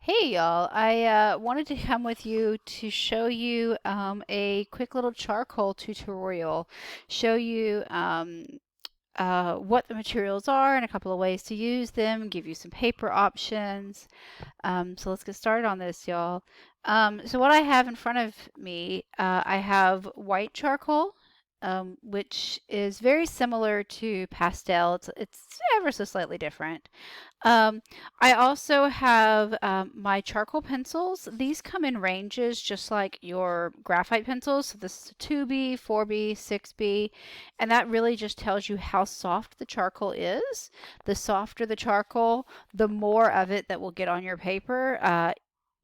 Hey y'all, I wanted to come with you to show you a quick little charcoal tutorial, show you what the materials are and a couple of ways to use them, give you some paper options. So let's get started on this, y'all. So what I have in front of me, I have white charcoal, which is very similar to pastel. It's ever so slightly different. Um, I also have my charcoal pencils. These come in ranges just like your graphite pencils. So this is 2B, 4B, 6B, and that really just tells you how soft the charcoal is. The softer the charcoal, the more of it that will get on your paper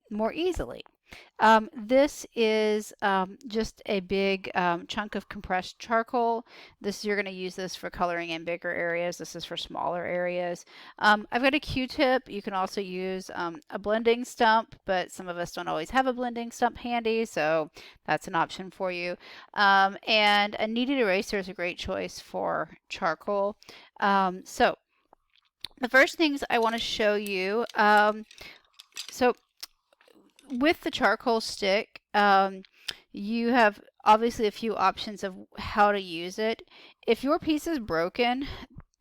more easily. This is just a big chunk of compressed charcoal. You're going to use this for coloring in bigger areas. This is for smaller areas. I've got a Q-tip. You can also use a blending stump, but some of us don't always have a blending stump handy, so that's an option for you. And a kneaded eraser is a great choice for charcoal. So the first things I want to show you. So with the charcoal stick, you have obviously a few options of how to use it. If your piece is broken,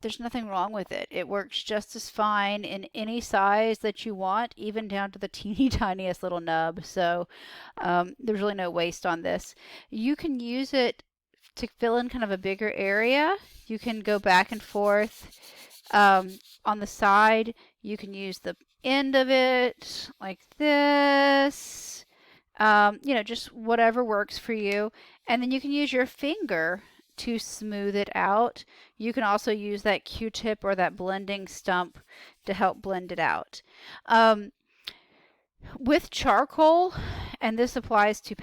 there's nothing wrong with it. It works just as fine in any size that you want, even down to the teeny tiniest little nub. So there's really no waste on this. You can use it to fill in kind of a bigger area. You can go back and forth on the side. You can use the end of it like this. Just whatever works for you. And then you can use your finger to smooth it out. You can also use that Q-tip or that blending stump to help blend it out. With charcoal, and this applies to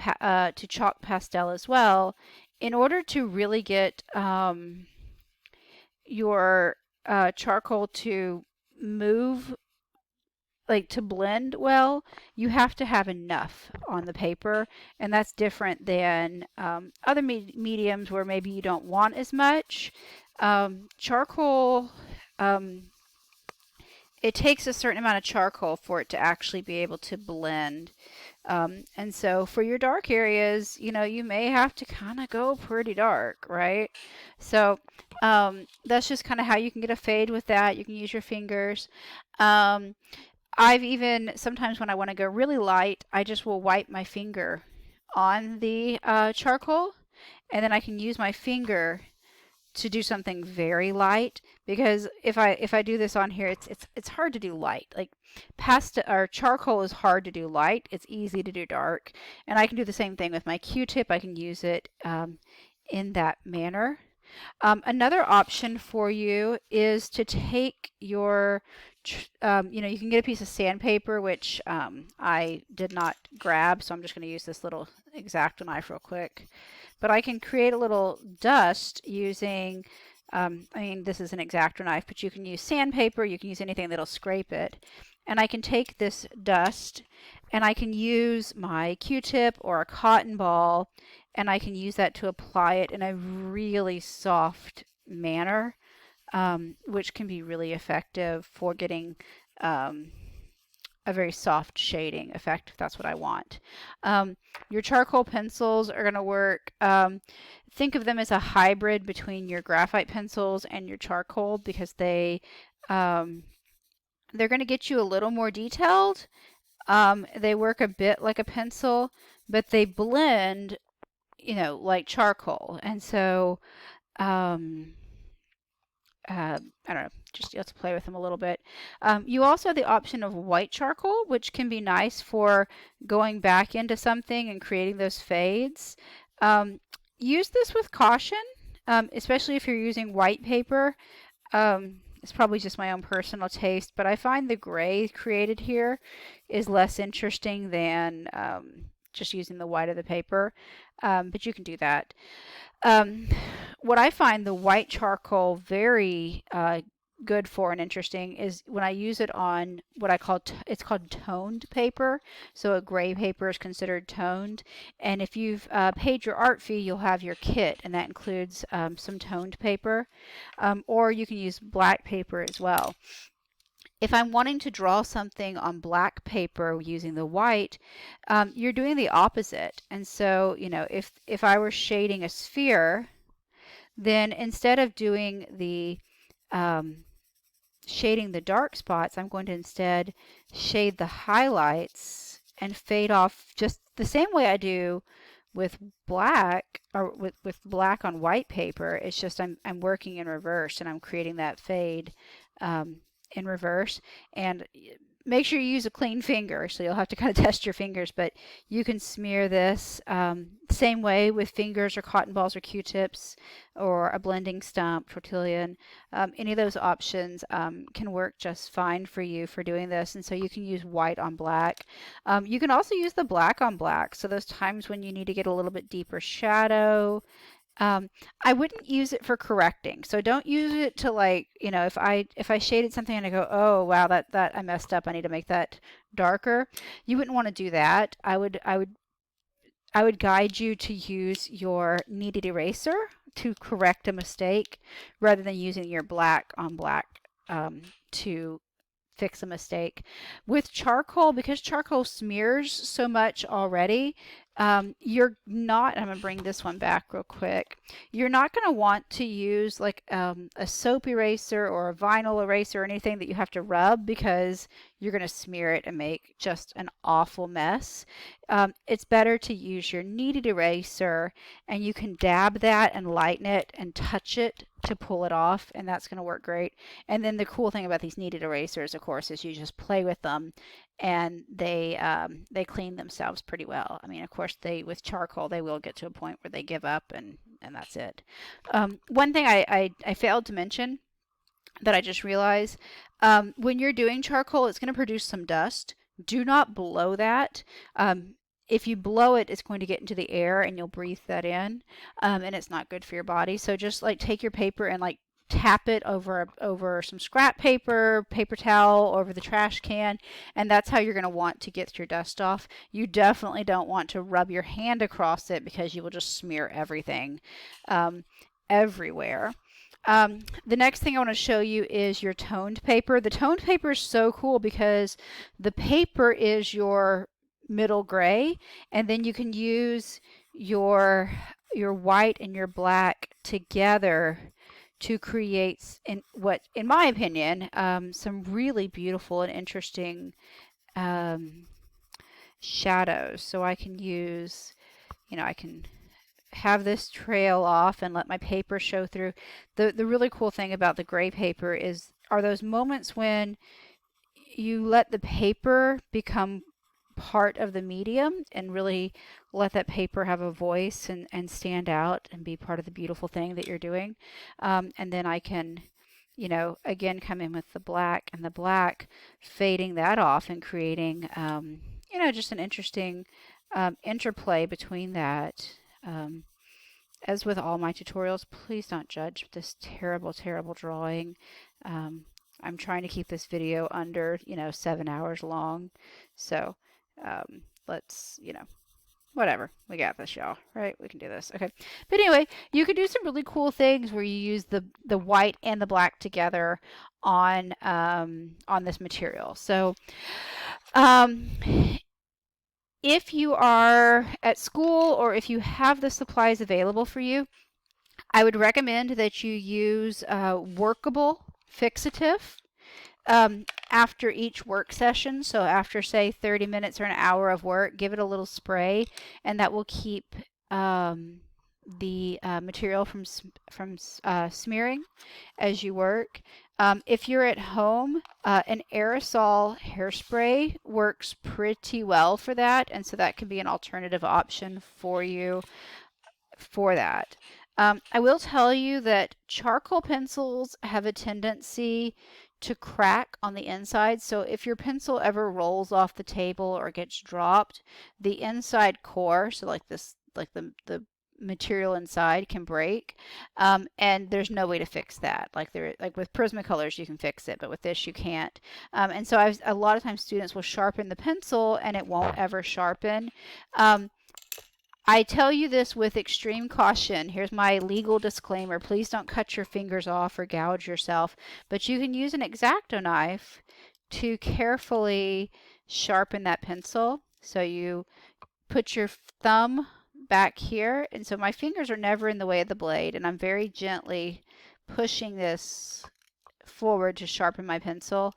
chalk pastel as well, in order to really get your charcoal to move, like to blend well, you have to have enough on the paper, and that's different than other mediums where maybe you don't want as much. Charcoal, it takes a certain amount of charcoal for it to actually be able to blend. And so for your dark areas, you may have to kind of go pretty dark, right? So that's just kind of how you can get a fade with that. You can use your fingers. I've even, sometimes when I want to go really light, I just will wipe my finger on the charcoal, and then I can use my finger to do something very light, because if I do this on here, it's hard to do light. Like pasta or charcoal is hard to do light. It's easy to do dark, and I can do the same thing with my Q-tip. I can use it in that manner. Another option for you is to take your, you can get a piece of sandpaper, which I did not grab, so I'm just going to use this little X-Acto knife real quick. But I can create a little dust using, this is an X-Acto knife, but you can use sandpaper, you can use anything that'll scrape it. And I can take this dust and I can use my Q-tip or a cotton ball, and I can use that to apply it in a really soft manner, which can be really effective for getting a very soft shading effect, if that's what I want. Your charcoal pencils are going to work. Think of them as a hybrid between your graphite pencils and your charcoal, because they're going to get you a little more detailed. They work a bit like a pencil, but they blend, like charcoal. And so, I don't know, just you have to play with them a little bit. You also have the option of white charcoal, which can be nice for going back into something and creating those fades. Use this with caution, especially if you're using white paper. It's probably just my own personal taste, but I find the gray created here is less interesting than just using the white of the paper. But you can do that. What I find the white charcoal very good for and interesting is when I use it on what I call, it's called toned paper. So a gray paper is considered toned. And if you've paid your art fee, you'll have your kit, and that includes some toned paper. Or you can use black paper as well. If I'm wanting to draw something on black paper using the white, you're doing the opposite. And so, you know, if I were shading a sphere, then instead of doing the um, shading the dark spots, I'm going to instead shade the highlights and fade off just the same way I do with black, or with black on white paper. It's just I'm working in reverse, and I'm creating that fade um, in reverse. And make sure you use a clean finger, so you'll have to kind of test your fingers, but you can smear this same way with fingers or cotton balls or Q-tips or a blending stump, Tortillon. Any of those options can work just fine for you for doing this, and so you can use white on black. You can also use the black on black, so those times when you need to get a little bit deeper shadow. I wouldn't use it for correcting. So don't use it to, like, you know, if I shaded something and I go, oh wow, that I messed up, I need to make that darker. You wouldn't want to do that. I would guide you to use your kneaded eraser to correct a mistake rather than using your black on black to fix a mistake. With charcoal, because charcoal smears so much already, you're not, I'm going to bring this one back real quick. You're not going to want to use like a soap eraser or a vinyl eraser or anything that you have to rub, because you're going to smear it and make just an awful mess. It's better to use your kneaded eraser, and you can dab that and lighten it and touch it to pull it off, and that's going to work great. And then the cool thing about these kneaded erasers, of course, is you just play with them and they clean themselves pretty well. I mean, of course, with charcoal, they will get to a point where they give up, and that's it. One thing I failed to mention that I just realized, when you're doing charcoal, it's going to produce some dust. Do not blow that. If you blow it, it's going to get into the air and you'll breathe that in, and it's not good for your body. So just like take your paper and like tap it over some scrap paper, paper towel, over the trash can, and that's how you're going to want to get your dust off. You definitely don't want to rub your hand across it, because you will just smear everything everywhere. The next thing I want to show you is your toned paper. The toned paper is so cool because the paper is your middle gray, and then you can use your white and your black together to create, in my opinion, some really beautiful and interesting shadows. So I can use, you know, I can have this trail off and let my paper show through. The really cool thing about the gray paper are those moments when you let the paper become part of the medium and really let that paper have a voice and stand out and be part of the beautiful thing that you're doing. And then I can, you know, again, come in with the black, and the black fading that off and creating, you know, just an interesting interplay between that. As with all my tutorials, please don't judge this terrible, terrible drawing. I'm trying to keep this video under, you know, 7 hours long. So let's, you know, whatever. We got this, y'all, right? We can do this. Okay. But anyway, you can do some really cool things where you use the white and the black together on this material. So if you are at school, or if you have the supplies available for you, I would recommend that you use workable fixative after each work session. So after, say, 30 minutes or an hour of work, give it a little spray, and that will keep the material from smearing as you work. If you're at home, an aerosol hairspray works pretty well for that, and so that can be an alternative option for you for that. I will tell you that charcoal pencils have a tendency to crack on the inside, so if your pencil ever rolls off the table or gets dropped, the inside core, so like this, like the material inside, can break, and there's no way to fix that. Like with Prismacolors you can fix it, but with this you can't. And so a lot of times students will sharpen the pencil and it won't ever sharpen. I tell you this with extreme caution. Here's my legal disclaimer. Please don't cut your fingers off or gouge yourself, but you can use an X-Acto knife to carefully sharpen that pencil. So you put your thumb back here, and so my fingers are never in the way of the blade, and I'm very gently pushing this forward to sharpen my pencil.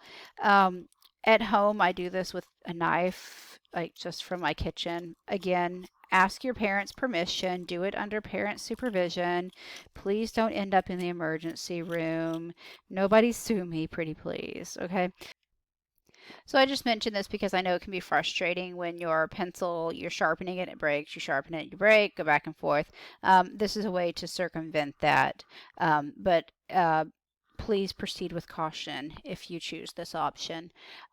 At home, I do this with a knife, like just from my kitchen. Again, ask your parents' permission. Do it under parent supervision. Please don't end up in the emergency room. Nobody sue me, pretty please. Okay. So I just mentioned this because I know it can be frustrating when your pencil, you're sharpening it, it breaks, you sharpen it, you break, go back and forth. This is a way to circumvent that. But please proceed with caution if you choose this option.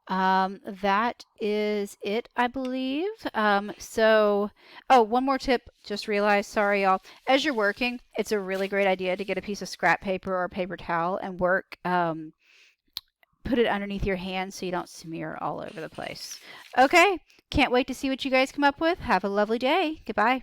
That is it, I believe. Oh, one more tip. Just realized, sorry, y'all. As you're working, it's a really great idea to get a piece of scrap paper or a paper towel and work. Put it underneath your hand so you don't smear all over the place. Okay, can't wait to see what you guys come up with. Have a lovely day. Goodbye.